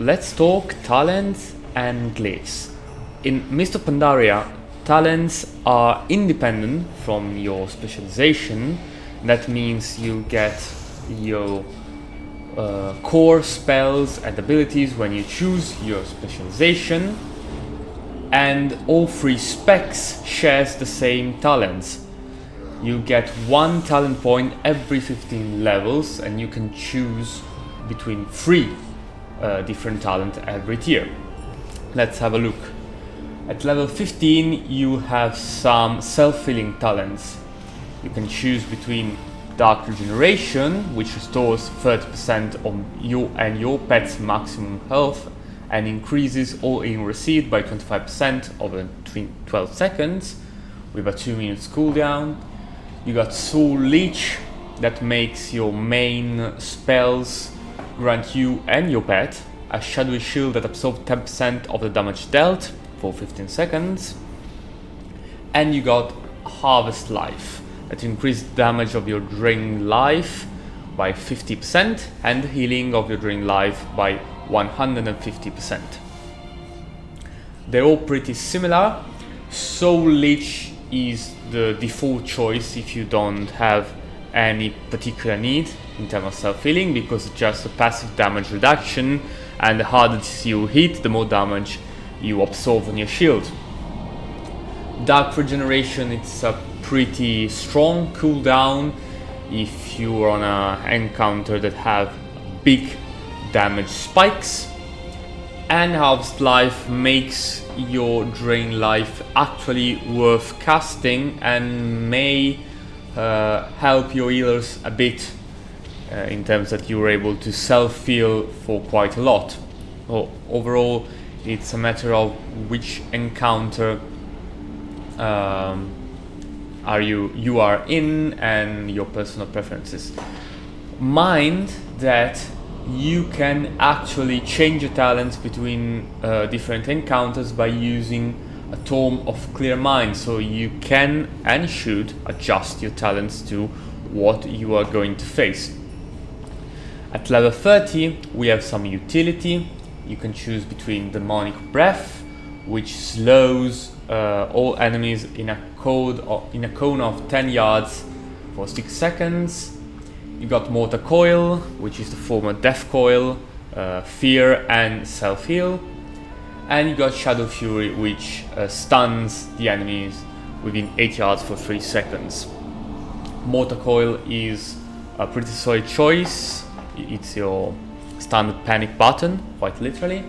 Let's talk talents and glyphs. In Mist of Pandaria, talents are independent from your specialization. That means you get your core spells and abilities when you choose your specialization, and all three specs shares the same talents. You get one talent point every 15 levels, and you can choose between three different talent every tier. Let's have a look. At level 15 you have some self-healing talents. You can choose between Dark Regeneration, which restores 30% of you and your pet's maximum health and increases all healing received by 25% over 12 seconds with a 2 minutes cooldown. You got Soul Leech, that makes your main spells grant you and your pet a shadowy shield that absorbs 10% of the damage dealt for 15 seconds. And you got Harvest Life, that increases damage of your drained life by 50% and healing of your drained life by 150%. They're all pretty similar. Soul Leech is the default choice if you don't have any particular need in terms of self-healing, because it's just a passive damage reduction, and the harder you hit, the more damage you absorb on your shield. Dark Regeneration, it's a pretty strong cooldown if you're on an encounter that have big damage spikes. And Harvest Life makes your drain life actually worth casting and may help your healers a bit in terms that you're able to self-heal for quite a lot. Overall, it's a matter of which encounter you are in and your personal preferences. Mind that you can actually change your talents between different encounters by using a Tome of Clear Mind, so you can and should adjust your talents to what you are going to face. At level 30 we have some utility. You can choose between Demonic Breath, which slows all enemies in a cone of 10 yards for 6 seconds. You got Mortar Coil, which is the former Death Coil, Fear and Self-Heal. And you got Shadow Fury, which stuns the enemies within 8 yards for 3 seconds. Mortar Coil is a pretty solid choice. It's your standard panic button, quite literally.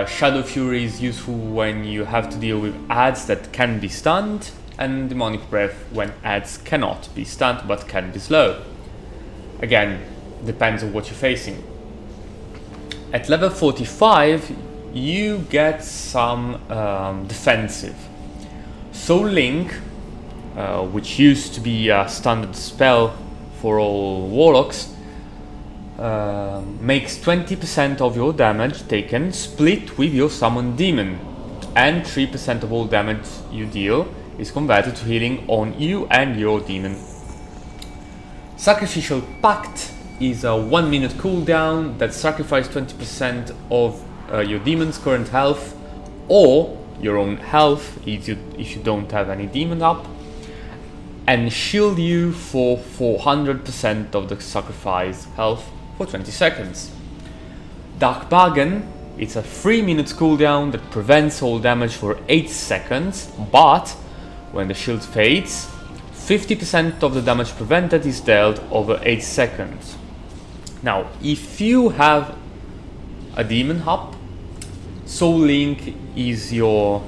Shadow Fury is useful when you have to deal with adds that can be stunned, and Demonic Breath when adds cannot be stunned but can be slowed. Again, depends on what you're facing. At level 45 you get some defensive. Soul Link, which used to be a standard spell for all warlocks, makes 20% of your damage taken split with your summoned demon, and 3% of all damage you deal is converted to healing on you and your demon. Sacrificial Pact is a 1 minute cooldown that sacrifices 20% of your demon's current health or your own health if you don't have any demon up, and shield you for 400% of the sacrifice health for 20 seconds. Dark Bargain, it's a 3 minutes cooldown that prevents all damage for 8 seconds, but when the shield fades, 50% of the damage prevented is dealt over 8 seconds. Now, if you have a demon up, Soul Link is your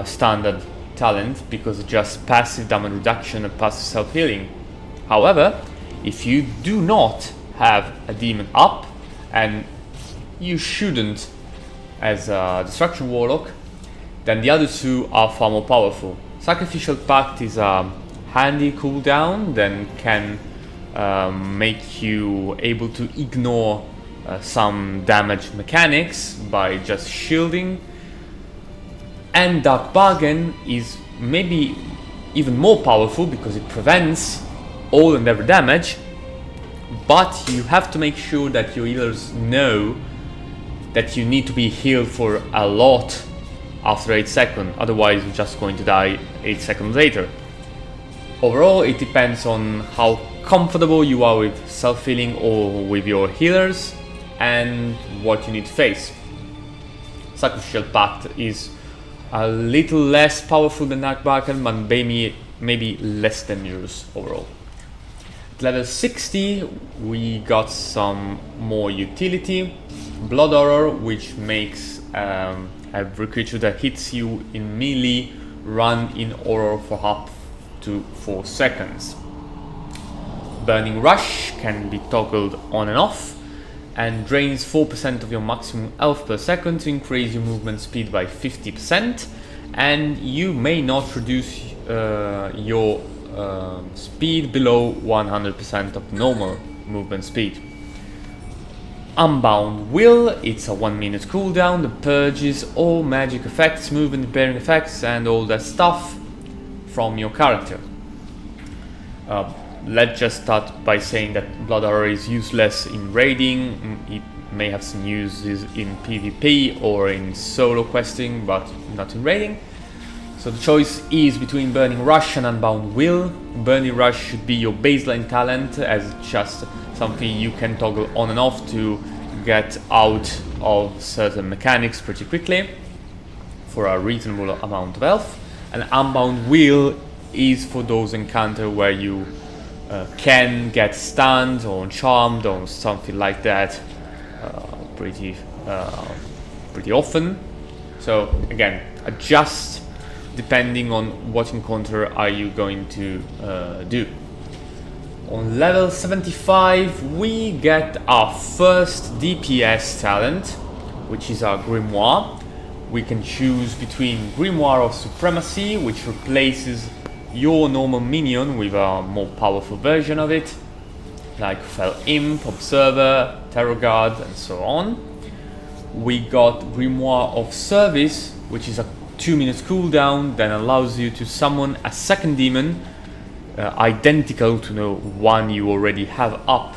standard talent because it's just passive damage reduction and passive self-healing. However, if you do not have a demon up, and you shouldn't as a Destruction Warlock, then the other two are far more powerful. Sacrificial Pact is a handy cooldown that can make you able to ignore some damage mechanics by just shielding. And Dark Bargain is maybe even more powerful because it prevents all and every damage, but you have to make sure that your healers know that you need to be healed for a lot after 8 seconds, otherwise you're just going to die 8 seconds later. Overall, it depends on how comfortable you are with self-healing or with your healers and what you need to face. Sacrificial Pact is a little less powerful than Nachtbaken, but maybe less dangerous overall. At level 60 we got some more utility. Blood Horror, which makes every creature that hits you in melee run in horror for up to 4 seconds. Burning Rush can be toggled on and off and drains 4% of your maximum health per second to increase your movement speed by 50%, and you may not reduce your speed below 100% of normal movement speed. Unbound Will, it's a 1 minute cooldown that purges all magic effects, movement impairing effects and all that stuff from your character. Let's just start by saying that Blood Horror is useless in raiding. It may have some uses in PvP or in solo questing, but not in raiding. So the choice is between Burning Rush and Unbound Will. Burning Rush should be your baseline talent, as just something you can toggle on and off to get out of certain mechanics pretty quickly for a reasonable amount of health. And Unbound Will is for those encounters where you can get stunned or charmed or something like that pretty often. So again, adjust depending on what encounter are you going to do. On level 75 we get our first DPS talent, which is our Grimoire. We can choose between Grimoire of Supremacy, which replaces your normal minion with a more powerful version of it, like Fell Imp, Observer, Terror Guard and so on. We got Grimoire of Service, which is a 2 minutes cooldown that allows you to summon a second demon identical to the one you already have up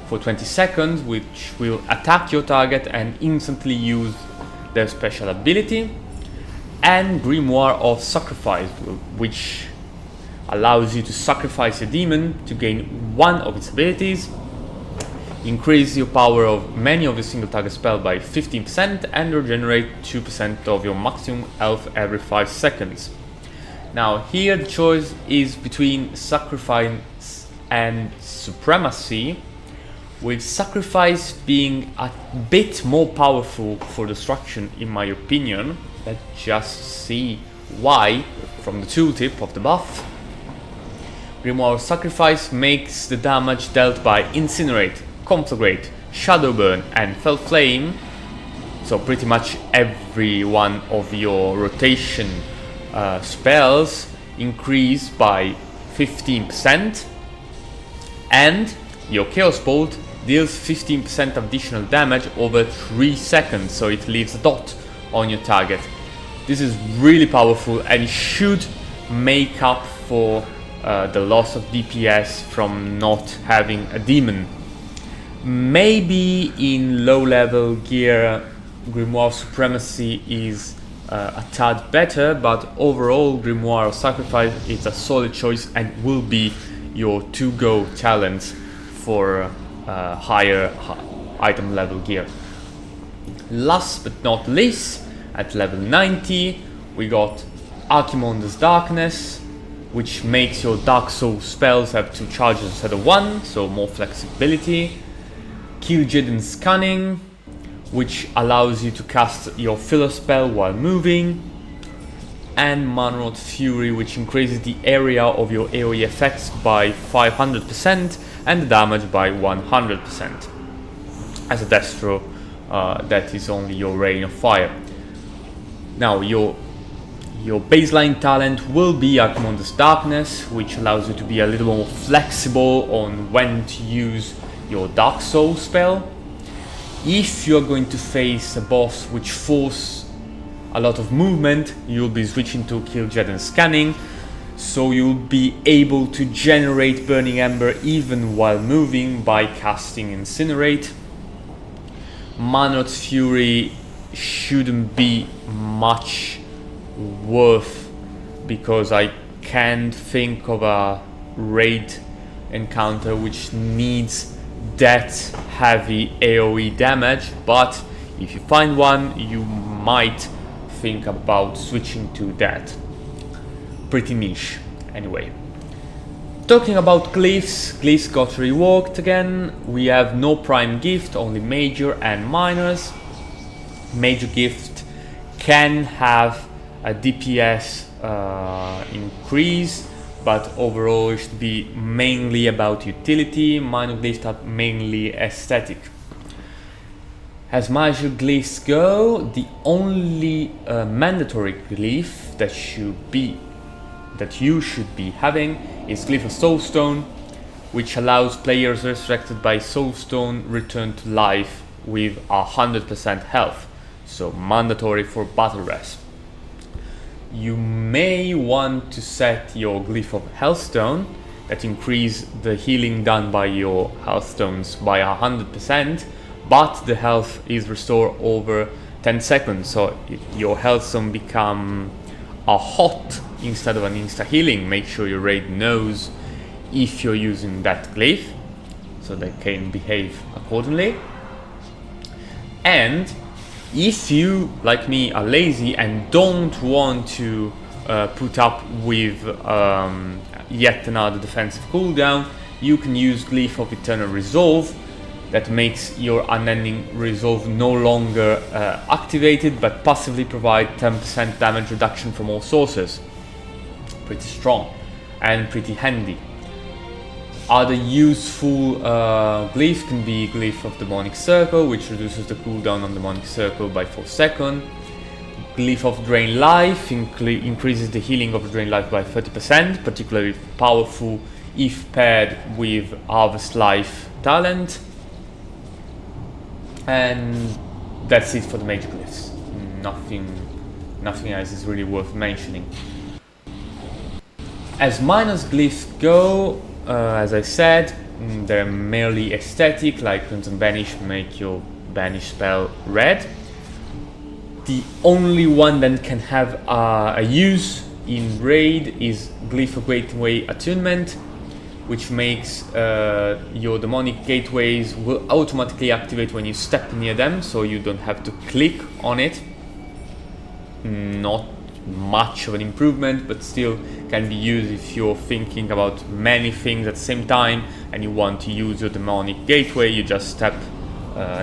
for 20 seconds, which will attack your target and instantly use their special ability. And Grimoire of Sacrifice, which allows you to sacrifice a demon to gain one of its abilities, increase your power of many of your single target spells by 15% and regenerate 2% of your maximum health every 5 seconds. Now here the choice is between Sacrifice and Supremacy, with Sacrifice being a bit more powerful for destruction in my opinion. Let's just see why from the tooltip of the buff. Grimoire of Sacrifice makes the damage dealt by Incinerate, Conflagrate, Shadowburn and Fell Flame, so pretty much every one of your rotation spells increase by 15%, and your Chaos Bolt deals 15% additional damage over 3 seconds, so it leaves a dot on your target. This is really powerful and should make up for the loss of DPS from not having a demon. Maybe in low level gear Grimoire of Supremacy is a tad better, but overall Grimoire of Sacrifice is a solid choice and will be your to-go talent for higher item level gear. Last but not least, at level 90 we got Archimonder's Darkness, which makes your Dark Soul spells have 2 charges instead of 1, so more flexibility. Kil'jaeden's Cunning, which allows you to cast your filler spell while moving. And Manrod Fury, which increases the area of your AoE effects by 500% and the damage by 100%. As a Destro, that is only your Rain of Fire. Now your baseline talent will be Archimonder's Darkness, which allows you to be a little more flexible on when to use your Dark Soul spell. If you're going to face a boss which forces a lot of movement, you'll be switching to Kil'jaeden's Cunning, so you'll be able to generate Burning Ember even while moving by casting Incinerate. Manrod's Fury shouldn't be much worth, because I can't think of a raid encounter which needs that heavy AoE damage, but if you find one, you might think about switching to that. Pretty niche, anyway. Talking about Glyphs, Glyphs got reworked again. We have no prime gift, only major and minors. Major gift can have a DPS increase, but overall it should be mainly about utility. Minor glyphs are mainly aesthetic. As major glyphs go, the only mandatory glyph that you should be having is Glyph of Soulstone, which allows players resurrected by Soulstone return to life with 100% health, so mandatory for battle res. You may want to set your Glyph of Healthstone that increase the healing done by your Healthstones by 100%, but the health is restored over 10 seconds, so your Healthstone become a hot instead of an insta healing. Make sure your raid knows if you're using that glyph, so they can behave accordingly. And if you, like me, are lazy and don't want to put up with yet another defensive cooldown, you can use Glyph of Eternal Resolve, that makes your Unending Resolve no longer activated, but passively provide 10% damage reduction from all sources. Pretty strong and pretty handy. Other useful glyph can be Glyph of Demonic Circle, which reduces the cooldown on Demonic Circle by 4 seconds. Glyph of Drain Life increases the healing of Drain Life by 30%, particularly powerful if paired with Harvest Life talent. And that's it for the major glyphs. Nothing else is really worth mentioning. As minors glyphs go, as I said, they're merely aesthetic, like Crimson Banish make your banish spell red. The only one that can have a use in raid is Glyph of Gateway Attunement, which makes your demonic gateways will automatically activate when you step near them, so you don't have to click on it. Not much of an improvement, but still can be used if you're thinking about many things at the same time and you want to use your demonic gateway. You just step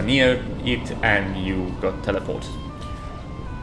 near it and you got teleported.